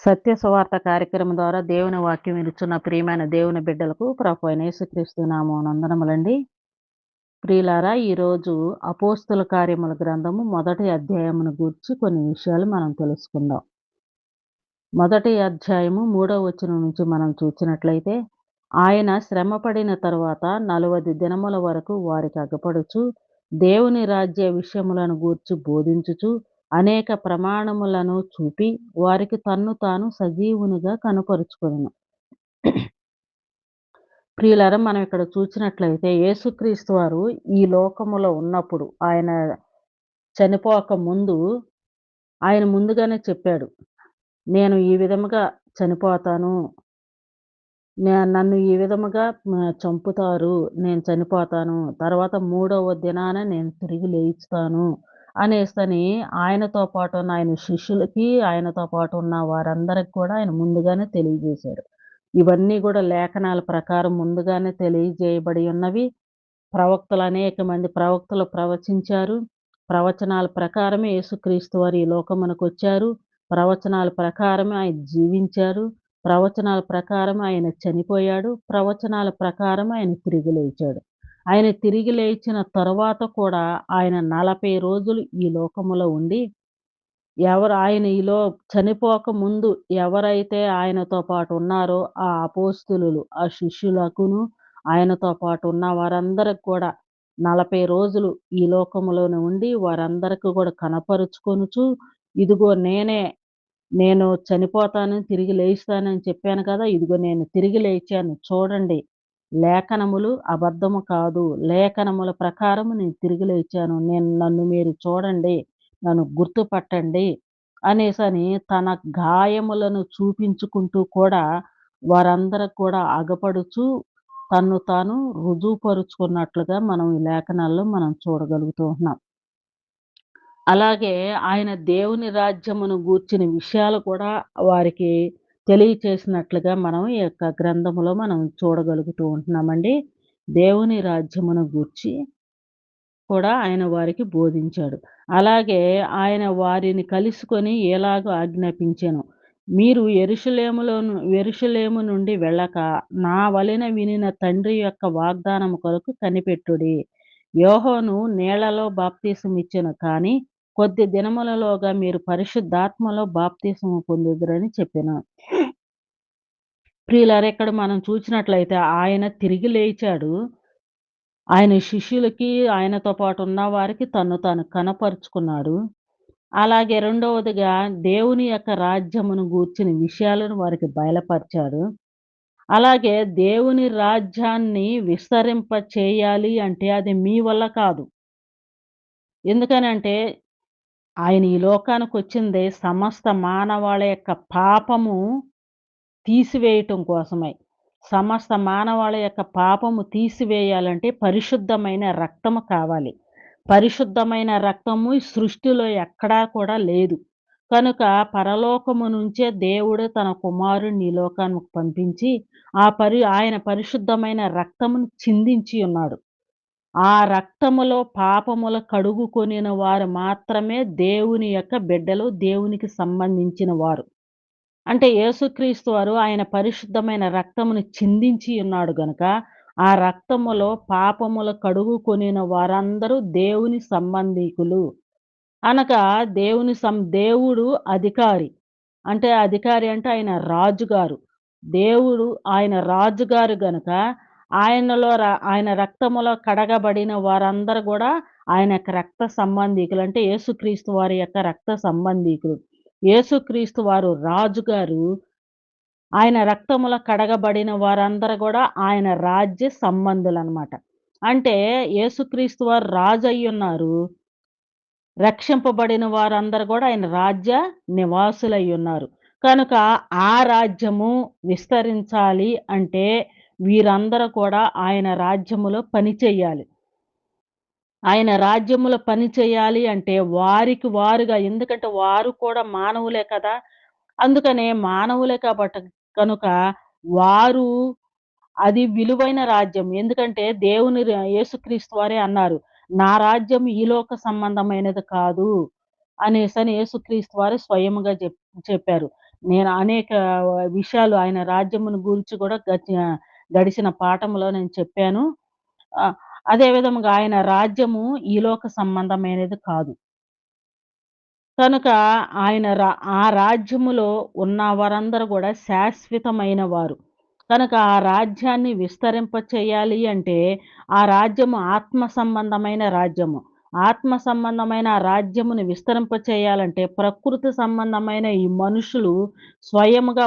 సత్య సువార్త కార్యక్రమం ద్వారా దేవుని వాక్యం వినుచున్న ప్రియమైన దేవుని బిడ్డలకు ప్రభు అయిన యేసుక్రీస్తు నామమున వందనములండి. ప్రియులారా, ఈరోజు అపోస్తుల కార్యముల గ్రంథము మొదటి అధ్యాయమును గూర్చి కొన్ని విషయాలు మనం తెలుసుకుందాం. మొదటి అధ్యాయము 3వ వచనం నుంచి మనం చూసినట్లయితే, ఆయన శ్రమపడిన తరువాత 40 దినముల వరకు వారికి అగపడుచు, దేవుని రాజ్య విషయములను గూర్చి బోధించుచు, అనేక ప్రమాణములను చూపి, వారికి తన్ను తాను సజీవునిగా కనపరుచుకొనెను. ప్రియులారా, మనం ఇక్కడ చూసినట్లయితే యేసుక్రీస్తు వారు ఈ లోకములో ఉన్నప్పుడు, ఆయన చనిపోక ముందు, ఆయన ముందుగానే చెప్పాడు. నేను ఈ విధముగా చనిపోతాను. నన్ను ఈ విధముగా చంపుతారు. నేను చనిపోతాను. తర్వాత మూడవ దినాన నేను తిరిగి లేచుతాను అనేసని ఆయనతో పాటు ఉన్న ఆయన శిష్యులకి, ఆయనతో పాటు ఉన్న వారందరికి కూడా ఆయన ముందుగానే తెలియజేశాడు. ఇవన్నీ గూడా లేఖనాల ప్రకారం ముందుగానే తెలియజేయబడి ఉన్నవి. అనేక మంది ప్రవక్తలు ప్రవచించారు. ప్రవచనాల ప్రకారమే యేసుక్రీస్తు వారు ఈ లోకమునకొచ్చారు. ప్రవచనాల ప్రకారమే ఆయన జీవించారు. ప్రవచనాల ప్రకారం ఆయన చనిపోయాడు. ప్రవచనాల ప్రకారం ఆయన తిరిగి లేచాడు. ఆయన తిరిగి లేచిన తరువాత కూడా ఆయన 40 రోజులు ఈ లోకములో ఉండి, ఆయన చనిపోక ముందు ఎవరైతే ఆయనతో పాటు ఉన్నారో ఆ అపోస్తలులు, ఆ శిష్యులకును, ఆయనతో పాటు ఉన్న వారందరికి కూడా 40 రోజులు ఈ లోకములోనే ఉండి వారందరికి కూడా కనపరుచుకొనుచు, ఇదిగో నేను చనిపోతాను, తిరిగి లేస్తానని చెప్పాను కదా! ఇదిగో నేను తిరిగి లేచాను చూడండి. లేఖనములు అబద్ధము కాదు. లేఖనముల ప్రకారం నేను తిరిగి లేచాను. నన్ను మీరు చూడండి. నన్ను గుర్తుపట్టండి అనేసని తన గాయములను చూపించుకుంటూ కూడా వారందరికి కూడా అగపడుచు తన్ను తాను రుజువుపరుచుకున్నట్లుగా మనం ఈ లేఖనాల్లో మనం చూడగలుగుతూ ఉంటున్నాం. అలాగే ఆయన దేవుని రాజ్యమును గూర్చిన విషయాలు కూడా వారికి తెలియచేసినట్లుగా మనం ఈ యొక్క గ్రంథములో మనం చూడగలుగుతూ ఉంటున్నామండి. దేవుని రాజ్యమును గూర్చి కూడా ఆయన వారికి బోధించాడు. అలాగే ఆయన వారిని కలుసుకొని ఎలాగో ఆజ్ఞాపించెను. మీరు యెరూషలేము నుండి వెళ్ళక, నా వలెన వినిన తండ్రి యొక్క వాగ్దానము కొరకు కనిపెట్టుడి. యోహాను నీళ్లలో బాప్తిసం ఇచ్చెను కానీ, కొద్ది దినములలోగా మీరు పరిశుద్ధాత్మలో బాప్తిసము పొందుదురని చెప్పెను. ప్రియులారా, ఇక్కడ మనం చూసినట్లయితే ఆయన తిరిగి లేచాడు. ఆయన శిష్యులకి, ఆయనతో పాటు ఉన్న వారికి తన్ను తాను కనపరుచుకున్నాడు. అలాగే రెండవదిగా దేవుని యొక్క రాజ్యమును గూర్చిన విషయాలను వారికి బయలుపరిచాడు. అలాగే దేవుని రాజ్యాన్ని విస్తరింప చేయాలి అంటే అది మీ వల్ల కాదు. ఎందుకనంటే ఆయన ఈ లోకానికొచ్చిందే సమస్త మానవాళి యొక్క పాపము తీసివేయటం కోసమై. సమస్త మానవాళి యొక్క పాపము తీసివేయాలంటే పరిశుద్ధమైన రక్తము కావాలి. పరిశుద్ధమైన రక్తము ఈ సృష్టిలో ఎక్కడా కూడా లేదు. కనుక పరలోకము నుంచే దేవుడు తన కుమారుడిని ఈ లోకానికి పంపించి, ఆయన పరిశుద్ధమైన రక్తమును చిందించి ఉన్నాడు. ఆ రక్తములో పాపముల కడుగుకొనిన వారు మాత్రమే దేవుని యొక్క బిడ్డలు, దేవునికి సంబంధించిన వారు. అంటే యేసుక్రీస్తు వారు ఆయన పరిశుద్ధమైన రక్తమును చిందించి ఉన్నాడు గనుక, ఆ రక్తములో పాపముల కడుగుకొనిన వారందరూ దేవుని సంబంధీకులు. అనగా దేవుడు అధికారి. అంటే అధికారి అంటే ఆయన రాజుగారు. దేవుడు ఆయన రాజుగారు గనుక ఆయన రక్తములో కడగబడిన వారందరూ గూడా ఆయన యొక్క రక్త సంబంధీకులు. అంటే యేసుక్రీస్తు వారి యొక్క రక్త సంబంధీకులు. యేసుక్రీస్తు వారు రాజుగారు. ఆయన రక్తములో కడగబడిన వారందరూ గూడా ఆయన రాజ్య సంబంధులనమాట. అంటే యేసుక్రీస్తు వారు రాజయ్యున్నారు. రక్షింపబడిన వారందరూ గూడా ఆయన రాజ్య నివాసులయ్యున్నారు. కనుక ఆ రాజ్యము విస్తరించాలి అంటే వీరందరూ కూడా ఆయన రాజ్యములో పని చెయ్యాలి. ఆయన రాజ్యములో పని చేయాలి అంటే వారికి వారుగా, ఎందుకంటే వారు కూడా మానవులే కదా! అందుకనే మానవులే కనుక వారు అది విలువైన రాజ్యం. ఎందుకంటే యేసుక్రీస్తు వారే అన్నారు. నా రాజ్యం ఈ లోక సంబంధమైనది కాదు అనేసని యేసుక్రీస్తు వారు స్వయముగా చెప్పారు. నేను అనేక విషయాలు ఆయన రాజ్యమును గూర్చి గూడా గడిచిన పాఠంలో నేను చెప్పాను. ఆహ్, అదే విధముగా ఆయన రాజ్యము ఈ లోక సంబంధమైనది కాదు. కనుక ఆయన ఆ రాజ్యములో ఉన్న వారందరూ గూడా శాశ్వతమైన వారు. కనుక ఆ రాజ్యాన్ని విస్తరింప చేయాలి అంటే, ఆ రాజ్యము ఆత్మ సంబంధమైన రాజ్యము. ఆత్మ సంబంధమైన ఆ రాజ్యమును విస్తరింప చేయాలంటే, ప్రకృతి సంబంధమైన ఈ మనుషులు స్వయముగా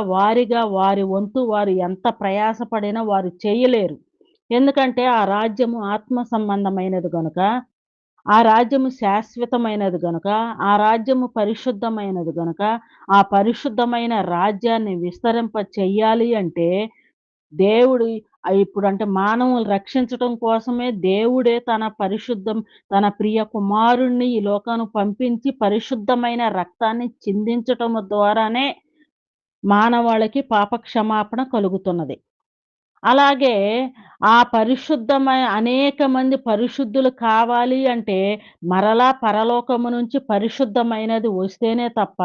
వారి వంతు వారు ఎంత ప్రయాసపడినా వారు చేయలేరు. ఎందుకంటే, ఆ రాజ్యము ఆత్మ సంబంధమైనది గనుక ఆ రాజ్యము శాశ్వతమైనది గనుక, ఆ రాజ్యము పరిశుద్ధమైనది గనుక, ఆ పరిశుద్ధమైన రాజ్యాన్ని విస్తరింప చెయ్యాలి అంటే, దేవుడు ఇప్పుడంటే మానవులు రక్షించటం కోసమే దేవుడే తన ప్రియ కుమారుణ్ణి ఈ లోకానికి పంపించి పరిశుద్ధమైన రక్తాన్ని చిందించటము ద్వారానే మానవాళికి పాప క్షమాపణ కలుగుతున్నది. అలాగే అనేక మంది పరిశుద్ధులు కావాలి అంటే, మరలా పరలోకము నుంచి పరిశుద్ధమైనది వస్తేనే తప్ప,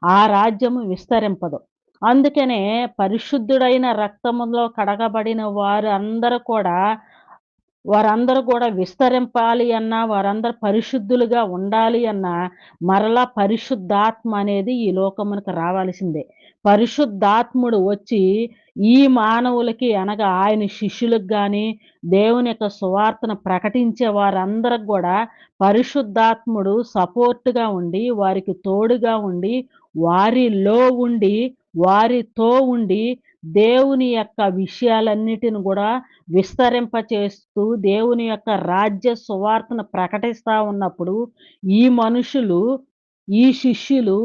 ఆ రాజ్యము విస్తరింపదు. అందుకనే పరిశుద్ధుడైన రక్తములో కడగబడిన వారందరూ కూడా విస్తరింపాలి అన్నా, వారందరూ పరిశుద్ధులుగా ఉండాలి అన్నా, మరలా పరిశుద్ధాత్మ అనేది ఈ లోకమునకు రావాల్సిందే. పరిశుద్ధాత్ముడు వచ్చి ఈ మానవులకి అనగా ఆయన శిష్యులకు గాని, దేవుని యొక్క సువార్తను ప్రకటించే వారందరికి గూడా పరిశుద్ధాత్ముడు సపోర్ట్‌గా ఉండి, వారికి తోడుగా ఉండి, వారిలో ఉండి, వారితో ఉండి, దేవుని యొక్క విషయాలన్నిటిని గూడా విస్తరింపచేస్తూ దేవుని యొక్క రాజ్య సువార్తను ప్రకటిస్తా ఉన్నప్పుడు, ఈ మనుషులు, ఈ శిష్యులు,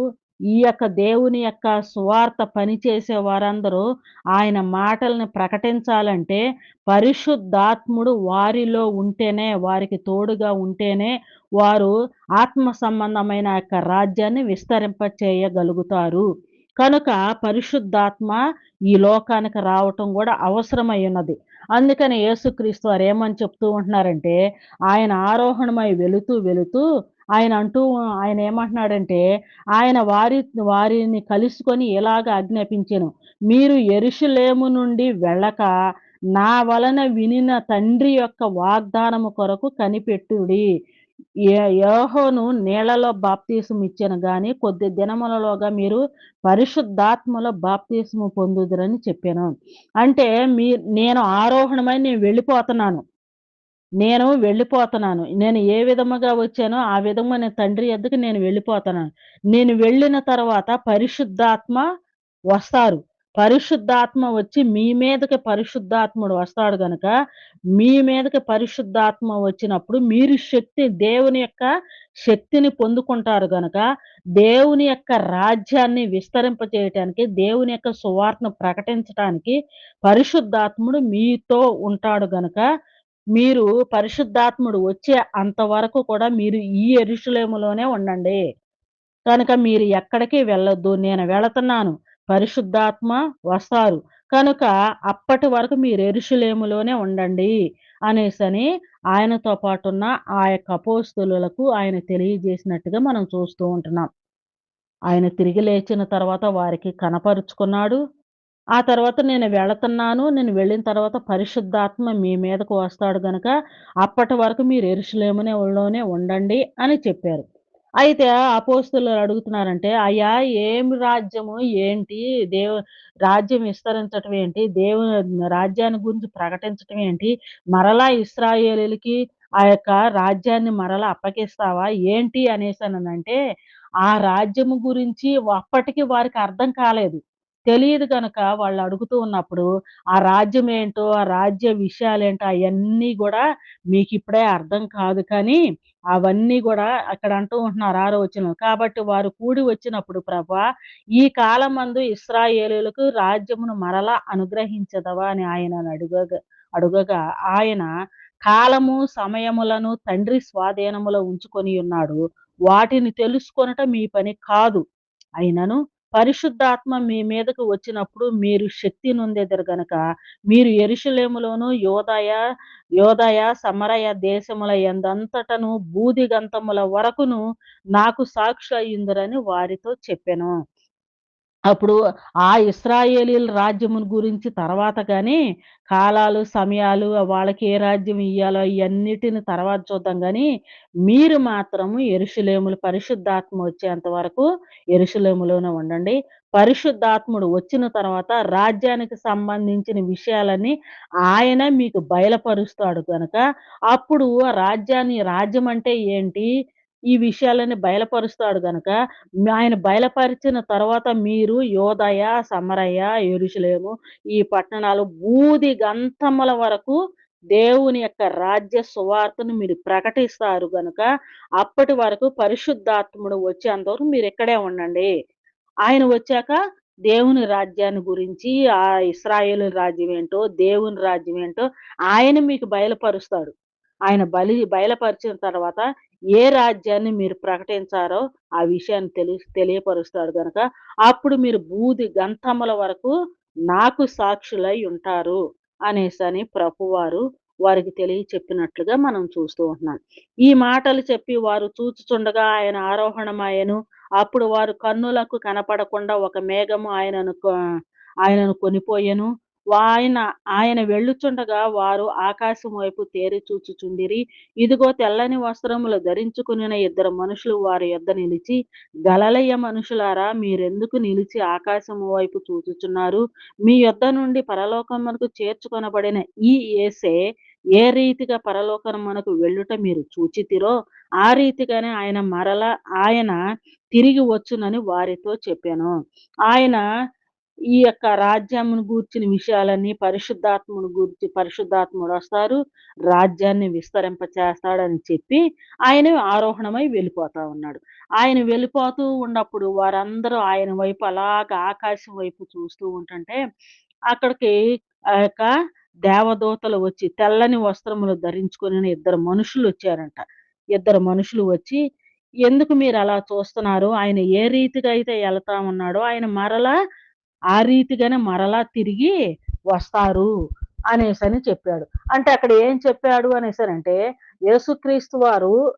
ఈ యొక్క దేవుని యొక్క సువార్త పనిచేసే వారందరూ ఆయన మాటల్ని ప్రకటించాలంటే, పరిశుద్ధాత్ముడు వారిలో ఉంటేనే, వారికి తోడుగా ఉంటేనే, వారు ఆత్మ సంబంధమైన యొక్క రాజ్యాన్ని విస్తరింప చేయగలుగుతారు. కనుక పరిశుద్ధాత్మ ఈ లోకానికి రావటం గూడా అవసరమై ఉన్నది. అందుకని యేసుక్రీస్తు వారు ఏమని చెప్తూ ఉంటున్నారంటే, ఆయన ఆరోహణమై వెళుతూ ఆయన ఏమంటున్నాడంటే, ఆయన వారిని కలుసుకొని ఇలాగ ఆజ్ఞాపించెను. మీరు యెరూషలేము నుండి వెళ్ళక, నా వలన వినిన తండ్రి యొక్క వాగ్దానము కొరకు కనిపెట్టుడి. యోహాను నీళ్లలో బాప్తిసం ఇచ్చెను గాని, కొద్ది దినములలోగా మీరు పరిశుద్ధాత్మలో బాప్తిస్మం పొందుదురని చెప్పాను. అంటే నేను ఆరోహణమై నేను వెళ్ళిపోతున్నాను. నేను ఏ విధముగా వచ్చానో ఆ విధంగా నేను తండ్రి యొద్దకు నేను వెళ్ళిపోతున్నాను. నేను వెళ్ళిన తర్వాత పరిశుద్ధాత్మ వస్తారు. పరిశుద్ధాత్మ వచ్చి మీ మీదకి పరిశుద్ధాత్ముడు వస్తాడు గనక, మీ మీదకి పరిశుద్ధాత్మ వచ్చినప్పుడు మీరు దేవుని యొక్క శక్తిని పొందుకుంటారు గనక, దేవుని యొక్క రాజ్యాన్ని విస్తరింపజేయటానికి, దేవుని యొక్క సువార్తను ప్రకటించటానికి పరిశుద్ధాత్ముడు మీతో ఉంటాడు గనక మీరు పరిశుద్ధాత్ముడు వచ్చే అంతవరకు కూడా మీరు ఈ యెరూషలేములోనే ఉండండి. కనుక మీరు ఎక్కడికి వెళ్ళొద్దు. నేను వెళుతున్నాను. పరిశుద్ధాత్మ వస్తారు. కనుక అప్పటి వరకు మీరు యెరూషలేములోనే ఉండండి అనేసని ఆయనతో పాటున్న ఆ యొక్క అపోస్తలులకు ఆయన తెలియజేసినట్టుగా మనం చూస్తూ ఉంటున్నాం. ఆయన తిరిగి లేచిన తర్వాత వారికి కనపరుచుకున్నాడు. ఆ తర్వాత నేను వెళుతున్నాను. నేను వెళ్ళిన తర్వాత పరిశుద్ధాత్మ మీ మీదకు వస్తాడు గనక, అప్పటి వరకు మీరు లోనే ఉండండి అని చెప్పారు. అయితే అపోస్తలులు అడుగుతున్నారంటే, "అయ్యా ఏమి రాజ్యము? ఏంటి? దేవు రాజ్యం విస్తరించటం ఏంటి? రాజ్యాన్ని గురించి ప్రకటించటం ఏంటి? మరలా ఇశ్రాయేలీయులకి ఆ యొక్క రాజ్యాన్ని మరలా అప్పగిస్తావా? ఏంటి?" అనేసననంటే, ఆ రాజ్యము గురించి అప్పటికి వారికి అర్థం కాలేదు. తెలీదు గనక వాళ్ళు అడుగుతూ ఉన్నప్పుడు, ఆ రాజ్యమేంటో, ఆ రాజ్య విషయాలేంటో అయన్నీ గూడా మీకిప్పుడే అర్థం కాదు కానీ, అవన్నీ గూడా అక్కడ అంటూ ఉంటున్నారు 6 వచనంలో. కాబట్టి వారు కూడి వచ్చినప్పుడు ప్రభా, ఈ కాలమందు ఇశ్రాయేలీయులకు రాజ్యమును మరలా అనుగ్రహించెదవా అని ఆయనను అడుగగా ఆయన కాలము, సమయములను తండ్రి స్వాధీనములో ఉంచుకొనియున్నాడు. వాటిని తెలుసుకొనుట మీ పని కాదు. అయినను పరిశుద్ధాత్మ మీ మీదకు వచ్చినప్పుడు మీరు శక్తి నొందెదరు గనక, మీరు యెరూషలేములోను, యోదయ, సమరయ దేశముల యందంతటను భూదిగంతముల వరకును నాకు సాక్షి అయ్యుందురని వారితో చెప్పెను. అప్పుడు ఆ ఇశ్రాయేలీయుల రాజ్యమును గురించి తర్వాత గాని, కాలాలు, సమయాలు వాళ్ళకి ఏ రాజ్యం ఇయ్యాలో ఇయన్నిటిని తర్వాత చూద్దాం గానీ, మీరు మాత్రము యెరూషలేములో పరిశుద్ధాత్మ వచ్చేంత వరకు యెరూషలేములోనే ఉండండి. పరిశుద్ధాత్ముడు వచ్చిన తర్వాత రాజ్యానికి సంబంధించిన విషయాలన్నీ ఆయన మీకు బయలుపరుస్తాడు గనక, అప్పుడు ఆ రాజ్యం అంటే ఏంటి? ఈ విషయాలన్నీ బయలుపరుస్తాడు గనక ఆయన బయలుపరిచిన తర్వాత మీరు యోదయ, సమరయ, యెరూషలేము ఈ పట్టణాలు బూదిగంతముల వరకు దేవుని యొక్క రాజ్య సువార్తను మీరు ప్రకటిస్తారు గనుక, అప్పటి వరకు పరిశుద్ధాత్ముడు వచ్చేంత వరకు మీరిక్కడే ఉండండి. ఆయన వచ్చాక దేవుని రాజ్యాన్ని గురించి, ఆ ఇశ్రాయేలు రాజ్యం ఏంటో, దేవుని రాజ్యం ఏంటో ఆయన మీకు బయలుపరుస్తాడు. ఆయన బయలుపరిచిన తర్వాత ఏ రాజ్యాన్ని మీరు ప్రకటించారో ఆ విషయాన్ని తెలియపరుస్తాడు గనక, అప్పుడు మీరు బూది గంతముల వరకు నాకు సాక్షులై ఉంటారు అనేసని ప్రభువారు వారికి తెలియచెప్పినట్లుగా మనం చూస్తూ ఉంటున్నాం. ఈ మాటలు చెప్పి వారు చూచుచుండగా ఆయన ఆరోహణమాయెను. అప్పుడు వారు కన్నులకు కనపడకుండా ఒక మేఘము ఆయనను కొనిపోయెను. ఆయన ఆయన వెళ్ళుచుండగా వారు ఆకాశం వైపు తేరి చూచుచుండిరి. ఇదిగో తెల్లని వస్త్రములు ధరించుకొనిన ఇద్దరు మనుషులు వారి యొద్ద నిలిచి, గలిలయ మనుషులారా మీరెందుకు నిలిచి ఆకాశము వైపు చూచుచున్నారు? మీ యొద్ద నుండి పరలోకమునకు చేర్చుకొనబడిన ఈ యేసే ఏ రీతిగా పరలోకమునకు వెళ్ళుట మీరు చూచితిరో, ఆ రీతిగానే ఆయన తిరిగి వచ్చునని వారితో చెప్పెను. ఆయన ఈ యొక్క రాజ్యమును గూర్చిన విషయాలన్నీ పరిశుద్ధాత్ముడొస్తారు. రాజ్యాన్ని విస్తరింపచేస్తాడని చెప్పి ఆయన ఆరోహణమై వెళ్ళిపోతా ఉన్నాడు. ఆయన వెళ్ళిపోతూ ఉన్నప్పుడు వారందరూ ఆయన వైపు అలాగా ఆకాశం వైపు చూస్తూ ఉంటుంటే, అక్కడికి ఆ యొక్క దేవదూతలు వచ్చి తెల్లని వస్త్రములు ధరించుకొనిన ఇద్దరు మనుషులొచ్చారంట. ఇద్దరు మనుషులు వచ్చి, "ఎందుకు మీరలా చూస్తున్నారు? ఆయన ఏ రీతిగా అయితే ఎళ్తా ఉన్నాడో ఆయన మరలా ఆ రీతిగానే మరలా తిరిగి వస్తారు" అనేసని చెప్పాడు. అంటే అక్కడ ఏం చెప్పాడు అనేసనంటే, యేసుక్రీస్తు వారు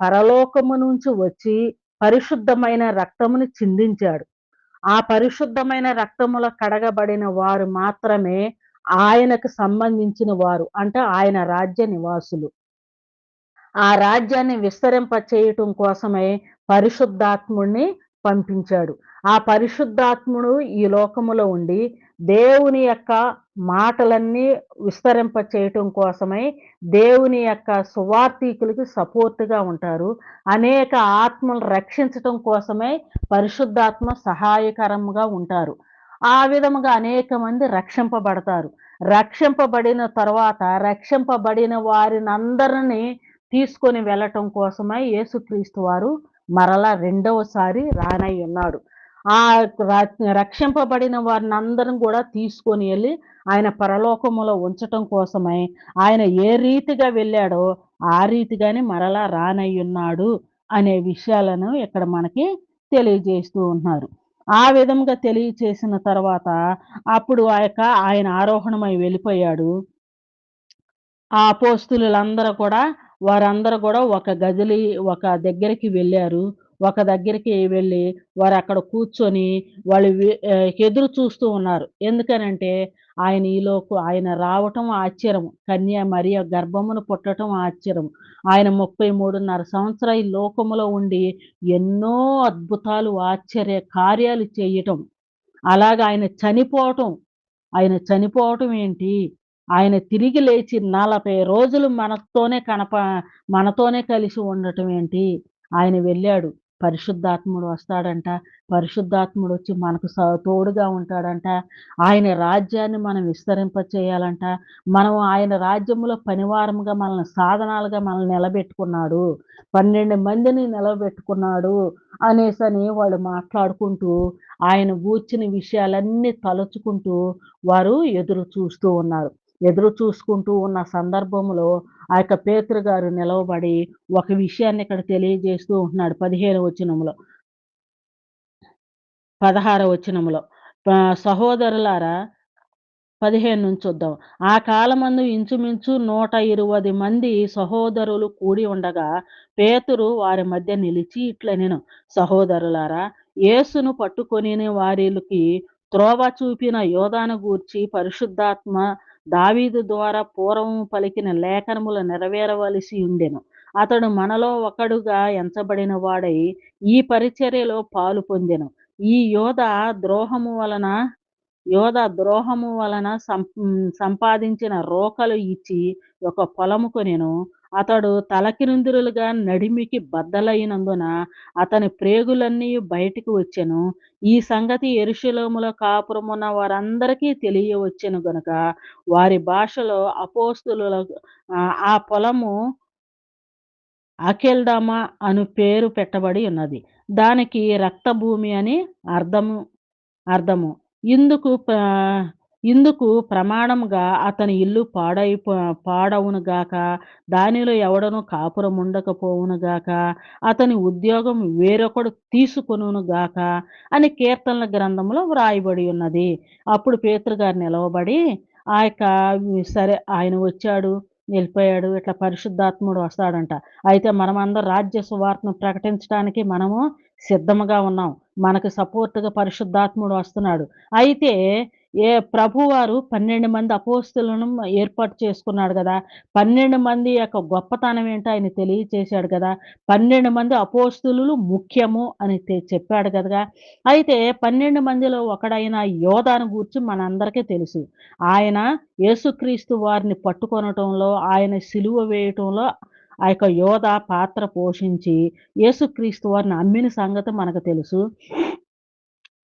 పరలోకము నుంచి వచ్చి పరిశుద్ధమైన రక్తమును చిందించాడు. ఆ పరిశుద్ధమైన రక్తములో కడగబడిన వారు మాత్రమే ఆయనకు సంబంధించిన వారు. అంటే ఆయన రాజ్య నివాసులు. ఆ రాజ్యాన్ని విస్తరింపచేయటం కోసమే పరిశుద్ధాత్ముడిని పంపించాడు. ఆ పరిశుద్ధాత్ముడు ఈ లోకములో ఉండి, దేవుని యొక్క మాటలన్నీ విస్తరింపచేయటం కోసమై, దేవుని యొక్క సువార్థికులకి సపోర్ట్‌గా ఉంటారు. అనేక ఆత్మలు రక్షించటం కోసమే పరిశుద్ధాత్మ సహాయకరంగా ఉంటారు. ఆ విధముగా అనేక మంది రక్షింపబడతారు. రక్షింపబడిన తర్వాత, రక్షింపబడిన వారినందరిని తీసుకొని వెళ్ళటం కోసమై యేసుక్రీస్తు వారు మరలా రెండవసారి రానయ్యున్నాడు. ఆ ర రక్షింపబడిన వారినందరిని గూడా తీసుకొని ఎళ్లి ఆయన పరలోకములో ఉంచటం కోసమై ఆయన ఏ రీతిగా వెళ్ళాడో ఆ రీతిగానే మరలా రానయ్యున్నాడు అనే విషయాలను ఇక్కడ మనకి తెలియజేస్తూ ఉంటున్నారు. ఆ విధంగా తెలియచేసిన తర్వాత అప్పుడు ఆయన ఆరోహణమై వెళ్ళిపోయాడు. ఆ అపోస్తలులందరూ కూడా వారందరూ గూడా ఒక దగ్గరికి వెళ్లారు. ఒక దగ్గరికి వెళ్లి వారక్కడ కూర్చొని ఎదురు చూస్తూ ఉన్నారు. ఎందుకనంటే ఆయన రావటం ఆశ్చర్యం. కన్య మరియ గర్భమున పుట్టటం ఆశ్చర్యం. ఆయన 33.5 సంవత్సరాలు ఈ లోకములో ఉండి ఎన్నో అద్భుతాలు, ఆశ్చర్య కార్యాలు చేయటం. అలాగా ఆయన చనిపోవటం ఏంటి? ఆయన తిరిగి లేచి 40 రోజులు మనతోనే కలిసి ఉండటం ఏంటి? ఆయన వెళ్ళాడు. పరిశుద్ధాత్ముడు వస్తాడంట. పరిశుద్ధాత్ముడొచ్చి మనకు తోడుగా ఉంటాడంట. ఆయన రాజ్యాన్ని మనం విస్తరింపచేయాలంట. మనం ఆయన రాజ్యములో పనివారముగా సాధనాలుగా మనల్ని నిలబెట్టుకున్నాడు. 12 మందిని నిలబెట్టుకున్నాడు అనేసని వాళ్ళు మాట్లాడుకుంటూ, ఆయన గూర్చిన విషయాలన్నీ తలుచుకుంటూ వారు ఎదురు చూస్తూ ఉన్నారు. ఎదురు చూసుకుంటూ ఉన్న సందర్భంలో ఆ యొక్క పేతురు గారు నిలవబడి ఒక విషయాన్ని ఇక్కడ తెలియజేస్తూ ఉంటున్నాడు 15 వచనంలో. 16 వచనంలో. సహోదరులారా 15 నుంచి చూద్దాం. ఆ కాలమందు ఇంచుమించు 120 మంది సహోదరులు కూడి ఉండగా, పేతురు వారి మధ్య నిలిచి ఇట్లనెను. సహోదరులారా, యేసును పట్టుకొనిన వారిలికి త్రోవ చూపిన యోదాను గూర్చి పరిశుద్ధాత్మ దావీదు ద్వారా పూర్వము పలికిన లేఖనములు నెరవేరవలసి ఉండెను. అతడు మనలో ఒకడుగా ఎంచబడిన వాడై ఈ పరిచర్యలో పాలు పొందెను. ఈ ద్రోహము వలన సంపాదించిన రోకలు ఇచ్చి ఒక పొలము కొనెను. అతడు తలకిందులుగా నడిమికి బద్దలైనందున అతని ప్రేగులన్నీ బయటికి వచ్చెను. ఈ సంగతి యెరూషలేములో కాపురమున్న వారందరికీ తెలియవచ్చెను గనుక వారి భాషలో అపోస్తలులకు ఆ పొలము అకెల్దమ అను పేరు పెట్టబడి ఉన్నది. దానికి రక్తభూమి అని అర్థము. అర్థము. ఇందుకు ప ఇందుకు ప్రమాణముగా అతని ఇల్లు పాడవును గాక, దానిలో ఎవడును కాపురముండకపోవును గాక, అతని ఉద్యోగం వేరొకడు తీసుకొనును గాక అని కీర్తనల గ్రంథంలో వ్రాయబడి ఉన్నది. అప్పుడు పేతురు గారు నిలవబడి ఆ యొక్క సరే ఆయన వచ్చాడు, వెళ్ళిపోయాడు. ఇట్లా పరిశుద్ధాత్ముడు వస్తాడంట. అయితే మనమందరం రాజ్య సువార్తను ప్రకటించడానికి మనము సిద్ధముగా ఉన్నాం. మనకు సపోర్ట్‌గా పరిశుద్ధాత్ముడు వస్తున్నాడు. అయితే ప్రభువారు 12 మంది అపోస్తలులను ఏర్పాటు చేసుకున్నాడు గదా! 12 మంది యొక్క గొప్పతనం ఏంటో ఆయన తెలియచేశాడు గదా! 12 మంది అపోస్తలులు ముఖ్యము అని చెప్పాడు గదగా! అయితే 12 మందిలో ఒకడైన యోదాను గూర్చి మనందరికీ తెలుసు. ఆయన యేసుక్రీస్తు వారిని పట్టుకొనటంలో, ఆయన సిలువ వేయటంలో ఆ యొక్క యోధ పాత్ర పోషించి యేసుక్రీస్తు వారిని అమ్మిన సంగతి మనకు తెలుసు.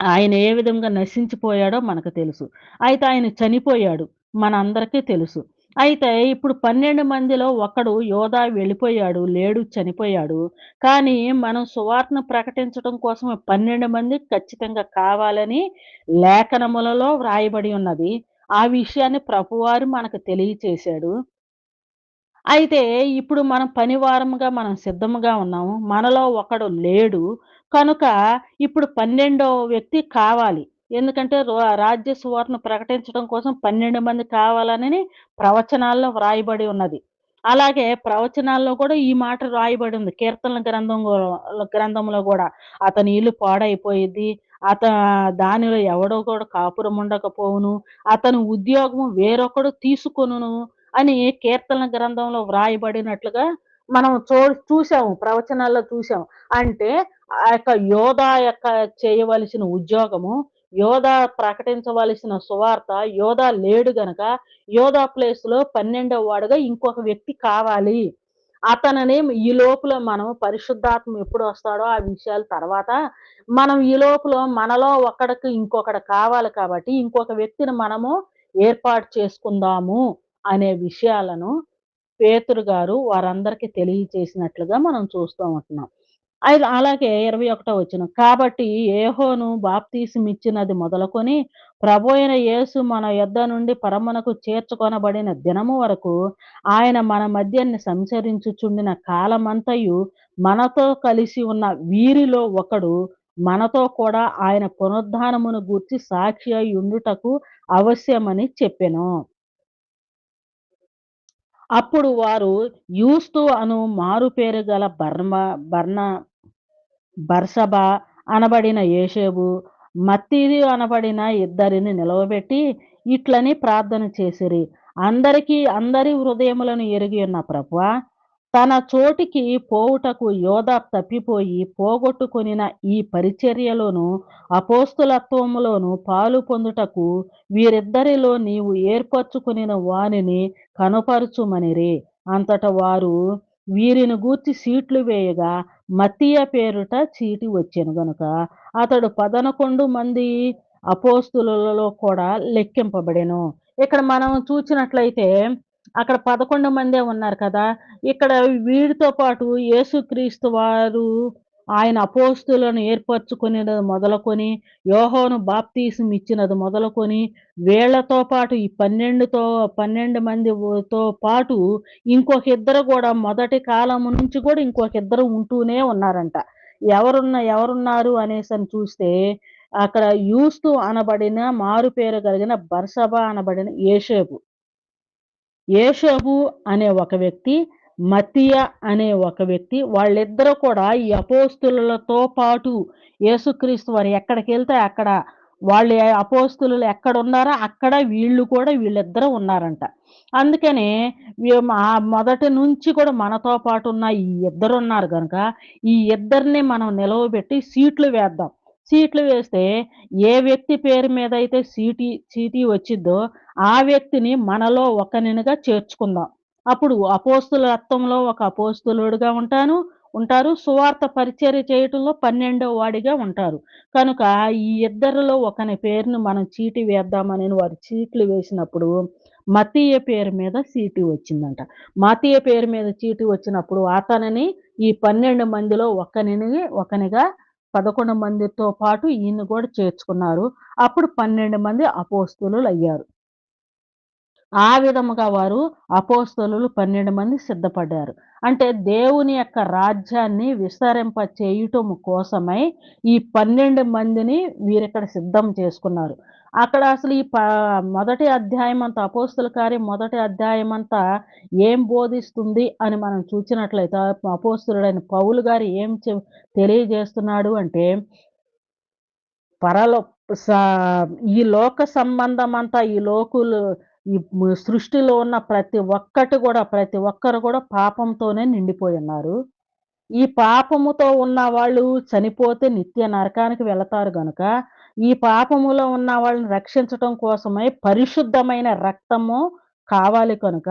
ఆయన ఏ విధంగా నశించిపోయాడో మనకు తెలుసు. అయితే ఆయన చనిపోయాడు. మనందరికీ తెలుసు. అయితే ఇప్పుడు 12 మందిలో ఒకడు యోధ వెళ్ళిపోయాడు. లేడు, చనిపోయాడు. కానీ మనం సువార్తను ప్రకటించడం కోసం 12 మంది ఖచ్చితంగా కావాలని లేఖనములలో వ్రాయబడి ఉన్నది. ఆ విషయాన్ని ప్రభువారు మనకు తెలియచేశాడు. అయితే ఇప్పుడు మనం పనివారముగా మనం సిద్ధముగా ఉన్నాము. మనలో ఒకడు లేడు. కనుక ఇప్పుడు 12వ వ్యక్తి కావాలి. ఎందుకంటే రాజ్య సువార్తను ప్రకటించడం కోసం 12 మంది కావాలనని ప్రవచనాల్లో వ్రాయబడి ఉన్నది. అలాగే ప్రవచనాల్లో కూడా ఈ మాట రాయబడి ఉంది. కీర్తనల గ్రంథంలో గూడా అతని ఇల్లు పాడైపోయిద్ది. అత దానిలో ఎవడో కూడా కాపురం ఉండకపోవును. అతని ఉద్యోగం వేరొకడు తీసుకొనును. అని కీర్తనల గ్రంథంలో వ్రాయబడినట్లుగా మనం చూసాము. ప్రవచనాల్లో చూసాం. అంటే ఆ యొక్క యోధా యొక్క చేయవలసిన ఉద్యోగము, యోధా ప్రకటించవలసిన సువార్త, యోధా లేడు గనక యోధా ప్లేస్‌లో 12వ వాడుగా ఇంకొక వ్యక్తి కావాలి. అతనిని ఈ లోపుల మనం పరిశుద్ధాత్మ ఎప్పుడొస్తాడో ఆ విషయాలు తర్వాత. మనం ఈ లోపల మనలో ఒకడికి ఇంకొకడు కావాలి కాబట్టి ఇంకొక వ్యక్తిని మనము ఏర్పాటు చేసుకుందాము అనే విషయాలను పేతురు గారు వారందరికీ తెలియచేసినట్లుగా మనం చూస్తూ ఉంటున్నాం. అలాగే 21 వచనం. కాబట్టి యోహాను బాప్తిసమిచ్చినది మొదలుకొని ప్రభు అయిన యేసు మన యొద్ద నుండి పరమునకు చేర్చుకొనబడిన దినము వరకు ఆయన మన మధ్య సంచరించుచుండిన కాలమంతయు మనతో కలిసి ఉన్న వీరిలో ఒకడు మనతో కూడా ఆయన పునరుద్ధానమును గూర్చి సాక్షి అయి ఉండుటకు అవశ్యమని చెప్పెను. అప్పుడు వారు యూస్తు అను మారుపేరు గల బర్సబా అనబడిన యేషేబు, మత్తీయు అనబడిన ఇద్దరిని నిలవబెట్టి ఇట్లని ప్రార్థన చేసిరి. అందరి హృదయములను ఎరిగియున్న ప్రభువా, తన చోటికి పోవుటకు యోధ తప్పిపోయి పోగొట్టుకొనిన ఈ పరిచర్యలోను, అపోస్తలత్వములోను పాలు పొందుటకు వీరిద్దరిలో నీవు ఏర్పరచుకొనిన వానిని కనుపరచుమనిరి. అంతట వారు వీరిని గూర్చి చీట్లు వేయగా మత్తీయ పేరుట చీటి వచ్చెను గనుక అతడు 11 మంది అపోస్తలులలో కూడా లెక్కింపబడెను. ఇక్కడ మనం చూచినట్లయితే అక్కడ 11 మందే ఉన్నారు కదా! ఇక్కడ వీరితో పాటు యేసుక్రీస్తు వారు ఆయన అపోస్తలులను ఏర్పరచుకొనినది మొదలుకొని, యోహాను బాప్తిసం ఇచ్చినది మొదలుకొని, వీళ్ళతో పాటు ఈ 12 మందితో పాటు ఇంకొక ఇద్దరు గూడా మొదటి కాలం నుంచి గూడా ఇంకొక ఇద్దరు ఉంటూనే ఉన్నారంట. ఎవరున్నారు అనేసని చూస్తే అక్కడ యూస్తు అనబడిన మారుపేరు కలిగిన బర్సబా అనబడిన యేషేబు. యేషోబు అనే ఒక వ్యక్తి, మత్తీయ అనే ఒక వ్యక్తి వాళ్ళిద్దరూ కూడా ఈ అపోస్తులులతో పాటు యేసుక్రీస్తు వారు ఎక్కడికెళ్తే అక్కడ వాళ్ళు అపోస్తులులు ఎక్కడున్నారో అక్కడ వీళ్ళు కూడా వీళ్ళిద్దరూ ఉన్నారంట. అందుకనే మొదటి నుంచి కూడా మనతో పాటున్న ఈ ఇద్దరున్నారు గనక, ఈ ఇద్దరిని మనం నిలవబెట్టి సీట్లు వేద్దాం. సీట్లు వేస్తే ఏ వ్యక్తి పేరు మీదైతే చీటీ వచ్చిద్దో ఆ వ్యక్తిని మనలో ఒకనినిగా చేర్చుకుందాం. అప్పుడు అపోస్తుల రక్తంలో ఒక అపోస్తులుడుగా ఉంటారు. సువార్త పరిచర్య చేయటంలో 12వ వాడిగా ఉంటారు. కనుక ఈ ఇద్దరిలో ఒకని పేరును మనం చీటీ వేద్దామని వారు చీట్లు వేసినప్పుడు మత్తీయ పేరు మీద చీటీ వచ్చిందంట. మత్తీయ పేరు మీద చీటీ వచ్చినప్పుడు అతనిని ఈ 12 మందిలో ఒకనిగా 11 మందితో పాటు ఈయన్ని కూడా చేర్చుకున్నారు. అప్పుడు 12 మంది అపోస్తలులయ్యారు. ఆ విధముగా వారు అపోస్తలులు 12 మంది సిద్ధపడ్డారు. అంటే దేవుని యొక్క రాజ్యాన్ని విస్తరింప చేయుటము కోసమై ఈ 12 మందిని వీరిక్కడ సిద్ధం చేసుకున్నారు. అక్కడ అసలు మొదటి అధ్యాయమంతా అపోస్తల కార్యం మొదటి అధ్యాయమంతా ఏం బోధిస్తుంది అని మనం చూచినట్లయితే అపోస్తలుడైన పౌలు గారు ఏం తెలియజేస్తున్నాడు అంటే పరలో సా ఈ లోక సంబంధమంతా ఈ లోకులు ఈ సృష్టిలో ఉన్న ప్రతి ఒక్కరు కూడా పాపంతోనే నిండిపోయున్నారు. ఈ పాపముతో ఉన్నవాళ్ళు చనిపోతే నిత్య నరకానికి వెళతారు గనుక, ఈ పాపములో ఉన్న వాళ్ళని రక్షించటం కోసమై పరిశుద్ధమైన రక్తము కావాలి కనుక,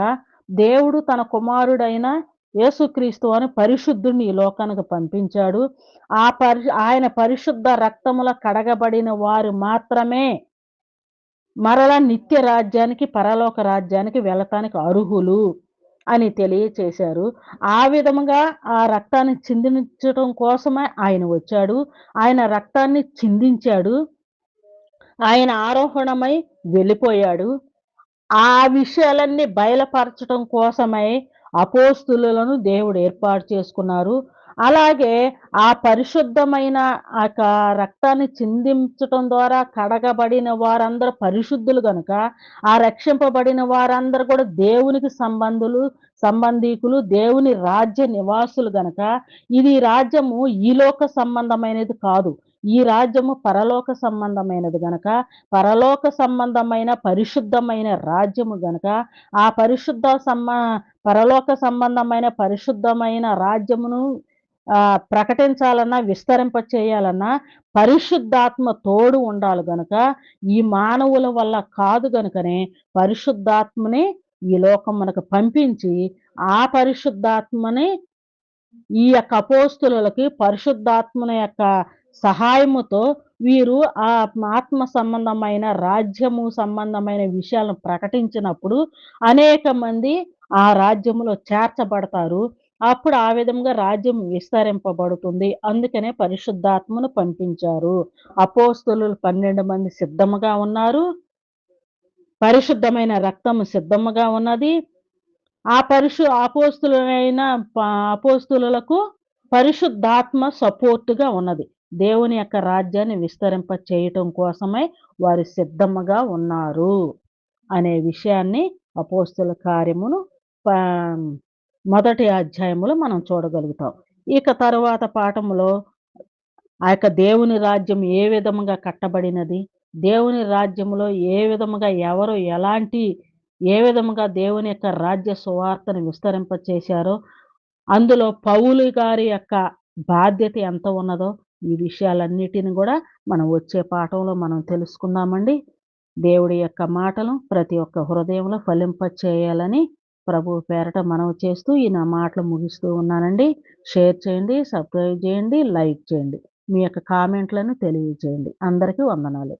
దేవుడు తన కుమారుడైన యేసుక్రీస్తు అని పరిశుద్ధుడిని ఈ లోకానికి పంపించాడు. ఆయన పరిశుద్ధ రక్తములో కడగబడిన వారు మాత్రమే మరలా నిత్య రాజ్యానికి, పరలోక రాజ్యానికి వెళ్ళటానికి అర్హులు అని తెలియచేశారు. ఆ విధముగా ఆ రక్తాన్ని చిందించటం కోసమే ఆయన వచ్చాడు. ఆయన రక్తాన్ని చిందించాడు. ఆయన ఆరోహణమై వెళ్ళిపోయాడు. ఆ విషయాలన్నీ బయలుపరచటం కోసమై అపోస్తులులను దేవుడు ఏర్పాటు చేసుకున్నారు. అలాగే ఆ పరిశుద్ధమైన రక్తాన్ని చిందించటం ద్వారా కడగబడిన వారందరూ పరిశుద్ధులు గనుక, ఆ రక్షింపబడిన వారందరూ కూడా దేవునికి సంబంధీకులు, దేవుని రాజ్య నివాసులు గనక, ఇది రాజ్యము ఈ లోక సంబంధమైనది కాదు. ఈ రాజ్యము పరలోక సంబంధమైనది గనక, పరలోక సంబంధమైన పరిశుద్ధమైన రాజ్యము గనక, ఆ పరలోక సంబంధమైన పరిశుద్ధమైన రాజ్యమును ప్రకటించాలన్నా, విస్తరింప చేయాలన్నా పరిశుద్ధాత్మ తోడు ఉండాలి గనక, ఈ మానవుల వల్ల కాదు గనుకనే పరిశుద్ధాత్మని ఈ లోకం మనకు పంపించి, ఆ పరిశుద్ధాత్మని ఈ యొక్క అపోస్తులకి పరిశుద్ధాత్మని యొక్క సహాయముతో వీరు ఆ ఆత్మ సంబంధమైన, రాజ్యము సంబంధమైన విషయాలను ప్రకటించినప్పుడు అనేక మంది ఆ రాజ్యములో చేర్చబడతారు. అప్పుడు ఆ విధంగా రాజ్యం విస్తరింపబడుతుంది. అందుకనే పరిశుద్ధాత్మను పంపించారు. అపోస్తలులు 12 మంది సిద్ధముగా ఉన్నారు. పరిశుద్ధమైన రక్తము సిద్ధముగా ఉన్నది. ఆ అపోస్తులులకు పరిశుద్ధాత్మ సపోర్ట్‌గా ఉన్నది. దేవుని యొక్క రాజ్యాన్ని విస్తరింప చేయటం కోసమై వారు సిద్ధముగా ఉన్నారు అనే విషయాన్ని అపోస్తుల కార్యమును ప మొదటి అధ్యాయములో మనం చూడగలుగుతాం. ఇక తరువాత పాఠములో ఆ యొక్క దేవుని రాజ్యం ఏ విధముగా కట్టబడినది, దేవుని రాజ్యములో ఏ విధముగా ఎవరు ఏ విధముగా దేవుని యొక్క రాజ్య సువార్తను విస్తరింప చేశారో, అందులో పౌలు గారి యొక్క బాధ్యత ఎంత ఉన్నదో, ఈ విషయాలన్నిటిని గూడా మనం వచ్చే పాఠంలో మనం తెలుసుకుందామండి. దేవుడి యొక్క మాటలు ప్రతి ఒక్క హృదయంలో ఫలింప చేయాలని ప్రభువు పేరట మనవి చేస్తూ ఈ నా మాటలు ముగిస్తూ ఉన్నానండి. షేర్ చేయండి, సబ్స్క్రైబ్ చేయండి, లైక్ చేయండి. మీ యొక్క కామెంట్‌లను తెలియజేయండి. అందరికీ వందనాలు.